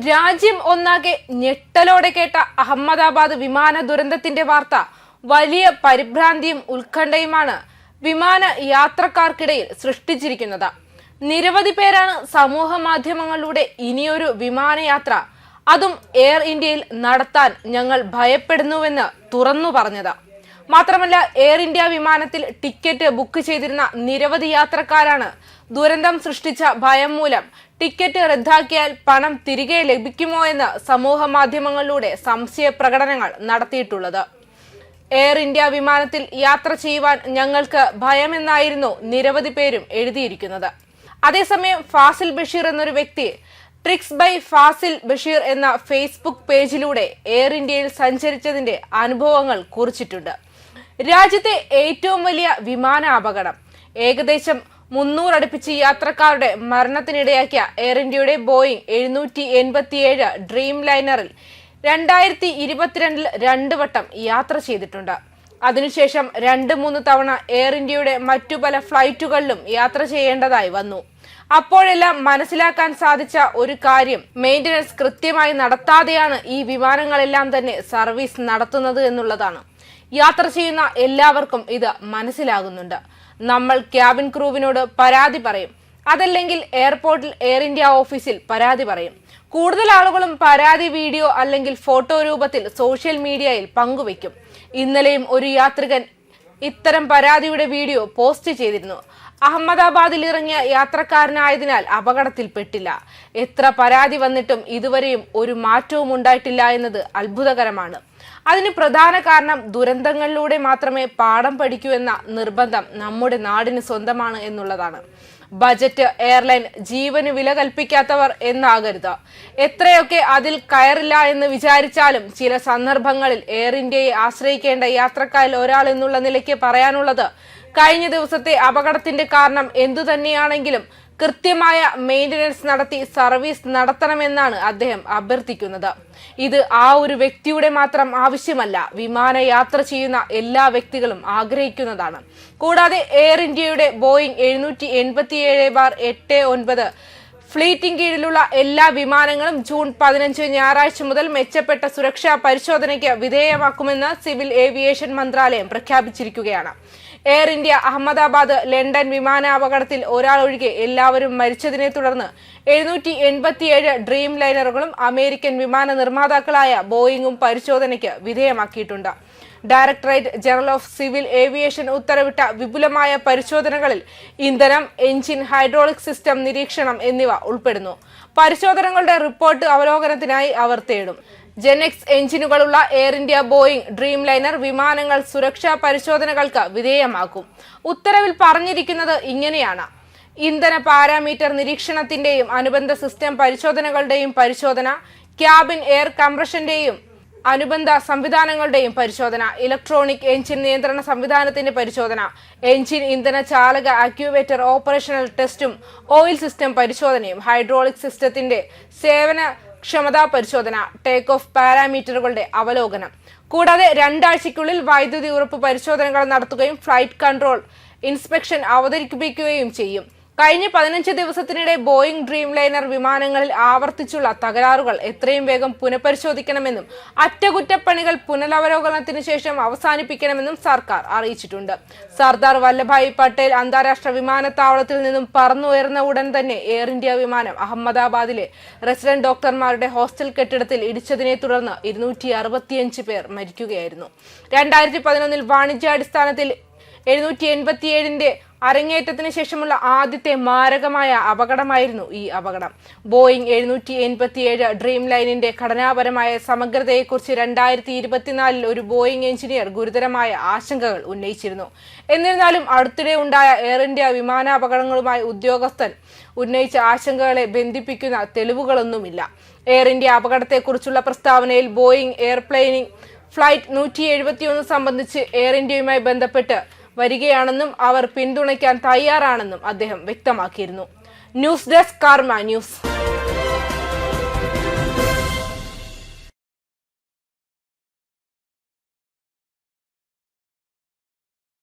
രാജ്യം ഒന്നാകെ ഞെട്ടലോടെ കേട്ട അഹമ്മദാബാദ് വിമാന ദുരന്തത്തിന്റെ വാർത്ത വലിയ പരിഭ്രാന്തിയും ഉത്കണ്ഠയുമാണ് വിമാന യാത്രക്കാർക്കിടയിൽ സൃഷ്ടിച്ചിരിക്കുന്നത്. നിരവധി പേരാണ് സമൂഹ മാധ്യമങ്ങളിലൂടെ ഇനിയൊരു വിമാനയാത്ര, അതും എയർ ഇന്ത്യയിൽ നടത്താൻ ഞങ്ങൾ ഭയപ്പെടുന്നുവെന്ന് തുറന്നു പറഞ്ഞത്. മാത്രമല്ല, എയർ ഇന്ത്യ വിമാനത്തിൽ ടിക്കറ്റ് ബുക്ക് ചെയ്തിരുന്ന നിരവധി യാത്രക്കാരാണ് ദുരന്തം സൃഷ്ടിച്ച ഭയം മൂലം ടിക്കറ്റ് റദ്ദാക്കിയാൽ പണം തിരികെ ലഭിക്കുമോ എന്ന് സമൂഹ മാധ്യമങ്ങളിലൂടെ സംശയ പ്രകടനങ്ങൾ നടത്തിയിട്ടുള്ളത്. എയർ ഇന്ത്യ വിമാനത്തിൽ യാത്ര ചെയ്യുവാൻ ഞങ്ങൾക്ക് ഭയമെന്നായിരുന്നു നിരവധി പേരും എഴുതിയിരിക്കുന്നത്. അതേസമയം ഫാസിൽ ബഷീർ എന്നൊരു വ്യക്തി ട്രിക്സ് ബൈ ഫാസിൽ ബഷീർ എന്ന ഫേസ്ബുക്ക് പേജിലൂടെ എയർ ഇന്ത്യയിൽ സഞ്ചരിച്ചതിന്റെ അനുഭവങ്ങൾ കുറിച്ചിട്ടുണ്ട്. രാജ്യത്തെ ഏറ്റവും വലിയ വിമാന അപകടം, ഏകദേശം 300 അടുപ്പിച്ച് യാത്രക്കാരുടെ മരണത്തിനിടയാക്കിയ എയർ ഇന്ത്യയുടെ ബോയിങ് 787 ഡ്രീം ലൈനറിൽ 2022 2 വട്ടം യാത്ര ചെയ്തിട്ടുണ്ട്. അതിനുശേഷം 2-3 തവണ എയർ ഇന്ത്യയുടെ മറ്റു പല ഫ്ലൈറ്റുകളിലും യാത്ര ചെയ്യേണ്ടതായി വന്നു. അപ്പോഴെല്ലാം മനസ്സിലാക്കാൻ സാധിച്ച ഒരു കാര്യം, മെയിന്റനൻസ് കൃത്യമായി നടത്താതെയാണ് ഈ വിമാനങ്ങളെല്ലാം തന്നെ സർവീസ് നടത്തുന്നത് എന്നുള്ളതാണ്. യാത്ര ചെയ്യുന്ന എല്ലാവർക്കും ഇത് മനസ്സിലാകുന്നുണ്ട്. നമ്മൾ ക്യാബിൻ ക്രൂവിനോട് പരാതി പറയും, അതല്ലെങ്കിൽ എയർപോർട്ടിൽ എയർ ഇന്ത്യ ഓഫീസിൽ പരാതി പറയും. കൂടുതൽ ആളുകളും പരാതി വീഡിയോ അല്ലെങ്കിൽ ഫോട്ടോ രൂപത്തിൽ സോഷ്യൽ മീഡിയയിൽ പങ്കുവയ്ക്കും. ഇന്നലെയും ഒരു യാത്രികൻ ഇത്തരം പരാതിയുടെ വീഡിയോ പോസ്റ്റ് ചെയ്തിരുന്നു. അഹമ്മദാബാദിൽ ഇറങ്ങിയ യാത്രക്കാരനായതിനാൽ അപകടത്തിൽപ്പെട്ടില്ല. എത്ര പരാതി വന്നിട്ടും ഇതുവരെയും ഒരു മാറ്റവും ഉണ്ടായിട്ടില്ല എന്നത് അത്ഭുതകരമാണ്. അതിന് പ്രധാന കാരണം ദുരന്തങ്ങളിലൂടെ മാത്രമേ പാഠം പഠിക്കൂ എന്ന നിർബന്ധം നമ്മുടെ നാടിന് സ്വന്തമാണ് എന്നുള്ളതാണ്. ബജറ്റ് എയർലൈൻ ജീവന് വില കൽപ്പിക്കാത്തവർ എന്നാകരുത്. എത്രയൊക്കെ അതിൽ കയറില്ല എന്ന് വിചാരിച്ചാലും ചില സന്ദർഭങ്ങളിൽ എയർ ഇന്ത്യയെ ആശ്രയിക്കേണ്ട യാത്രക്കാരിൽ ഒരാൾ എന്നുള്ള നിലയ്ക്ക് പറയാനുള്ളത്, കഴിഞ്ഞ ദിവസത്തെ അപകടത്തിന്റെ കാരണം എന്തുതന്നെയാണെങ്കിലും കൃത്യമായ മെയിന്റനൻസ് നടത്തി സർവീസ് നടത്തണമെന്നാണ് അദ്ദേഹം അഭ്യർത്ഥിക്കുന്നത്. ഇത് ആ ഒരു വ്യക്തിയുടെ മാത്രം ആവശ്യമല്ല, വിമാനയാത്ര ചെയ്യുന്ന എല്ലാ വ്യക്തികളും ആഗ്രഹിക്കുന്നതാണ്. കൂടാതെ എയർ ഇന്ത്യയുടെ ബോയിങ് 787-89 ഫ്ലീറ്റിന് കീഴിലുള്ള എല്ലാ വിമാനങ്ങളും ജൂൺ 15 ഞായറാഴ്ച മുതൽ മെച്ചപ്പെട്ട സുരക്ഷാ പരിശോധനയ്ക്ക് വിധേയമാക്കുമെന്ന് സിവിൽ ഏവിയേഷൻ മന്ത്രാലയം പ്രഖ്യാപിച്ചിരിക്കുകയാണ്. എയർ ഇന്ത്യ അഹമ്മദാബാദ് ലണ്ടൻ വിമാനാപകടത്തിൽ ഒരാൾ ഒഴികെ എല്ലാവരും മരിച്ചതിനെ തുടർന്ന് 787 ഡ്രീം ലൈനറുകളും അമേരിക്കൻ വിമാന നിർമ്മാതാക്കളായ ബോയിങ്ങും പരിശോധനയ്ക്ക് വിധേയമാക്കിയിട്ടുണ്ട്. Directorate general of civil aviation ഉത്തരവിട്ട വിപുലമായ പരിശോധനകളിൽ ഇന്ധനം, എഞ്ചിൻ, ഹൈഡ്രോളിക് സിസ്റ്റം നിരീക്ഷണം എന്നിവ ഉൾപ്പെടുന്നു. പരിശോധനകളുടെ റിപ്പോർട്ട് അവലോകനത്തിനായി അവർ തേടും. ജെനെക്സ് എഞ്ചിനുകളുള്ള Air India Boeing Dreamliner വിമാനങ്ങൾ സുരക്ഷാ പരിശോധനകൾക്ക് വിധേയമാക്കും. ഉത്തരവിൽ പറഞ്ഞിരിക്കുന്നത് ഇങ്ങനെയാണ്: ഇന്ധന പാരാമീറ്റർ നിരീക്ഷണത്തിന്റെയും അനുബന്ധ സിസ്റ്റം പരിശോധനകളുടെയും പരിശോധന, ക്യാബിൻ എയർ കംപ്രഷന്റെയും അനുബന്ധ സംവിധാനങ്ങളുടെയും പരിശോധന, ഇലക്ട്രോണിക് എഞ്ചിൻ നിയന്ത്രണ സംവിധാനത്തിന്റെ പരിശോധന, എഞ്ചിൻ ഇന്ധന ചാലക ആക്യുവേറ്റർ ഓപ്പറേഷണൽ ടെസ്റ്റും ഓയിൽ സിസ്റ്റം പരിശോധനയും, ഹൈഡ്രോളിക് സിസ്റ്റത്തിന്റെ സേവന ക്ഷമതാ പരിശോധന, ടേക്ക് ഓഫ് പാരാമീറ്ററുകളുടെ അവലോകനം. കൂടാതെ 2 ആഴ്ചയ്ക്കുള്ളിൽ വൈദ്യുതി ഉറപ്പ് പരിശോധനകൾ നടത്തുകയും ഫ്ലൈറ്റ് കൺട്രോൾ ഇൻസ്പെക്ഷൻ അവതരിപ്പിക്കുകയും ചെയ്യും. കഴിഞ്ഞ 15 ദിവസത്തിനിടെ ബോയിങ് ഡ്രീം ലൈനർ വിമാനങ്ങളിൽ ആവർത്തിച്ചുള്ള തകരാറുകൾ എത്രയും വേഗം പുനഃപരിശോധിക്കണമെന്നും അറ്റകുറ്റപ്പണികൾ പുനരവലോകനത്തിന് ശേഷം അവസാനിപ്പിക്കണമെന്നും സർക്കാർ അറിയിച്ചിട്ടുണ്ട്. സർദാർ വല്ലഭായ് പട്ടേൽ അന്താരാഷ്ട്ര വിമാനത്താവളത്തിൽ നിന്നും പറന്നുയർന്ന ഉടൻ തന്നെ എയർ ഇന്ത്യ വിമാനം അഹമ്മദാബാദിലെ റെസിഡന്റ് ഡോക്ടർമാരുടെ ഹോസ്റ്റൽ കെട്ടിടത്തിൽ ഇടിച്ചതിനെ തുടർന്ന് 265 പേർ മരിക്കുകയായിരുന്നു. 2011 വാണിജ്യാടിസ്ഥാനത്തിൽ 787 അരങ്ങേറ്റത്തിന് ശേഷമുള്ള ആദ്യത്തെ മാരകമായ അപകടമായിരുന്നു ഈ അപകടം. ബോയിങ് 787 ഡ്രീം ലൈനിന്റെ ഘടനാപരമായ സമഗ്രതയെക്കുറിച്ച് 2024 ഒരു ബോയിങ് എഞ്ചിനീയർ ഗുരുതരമായ ആശങ്കകൾ ഉന്നയിച്ചിരുന്നു. എന്നിരുന്നാലും അടുത്തിടെ ഉണ്ടായ എയർ ഇന്ത്യ വിമാനാപകടങ്ങളുമായി ഉദ്യോഗസ്ഥൻ ഉന്നയിച്ച ആശങ്കകളെ ബന്ധിപ്പിക്കുന്ന തെളിവുകളൊന്നുമില്ല. എയർ ഇന്ത്യ അപകടത്തെക്കുറിച്ചുള്ള പ്രസ്താവനയിൽ ബോയിങ് എയർപ്ലെയിനിങ് ഫ്ലൈറ്റ് 171 സംബന്ധിച്ച് എയർ ഇന്ത്യയുമായി ബന്ധപ്പെട്ട് വരികയാണെന്നും അവർ പിന്തുണയ്ക്കാൻ തയ്യാറാണെന്നും അദ്ദേഹം വ്യക്തമാക്കിയിരുന്നു. ന്യൂസ് ഡെസ്ക് കർമ്മ ന്യൂസ്.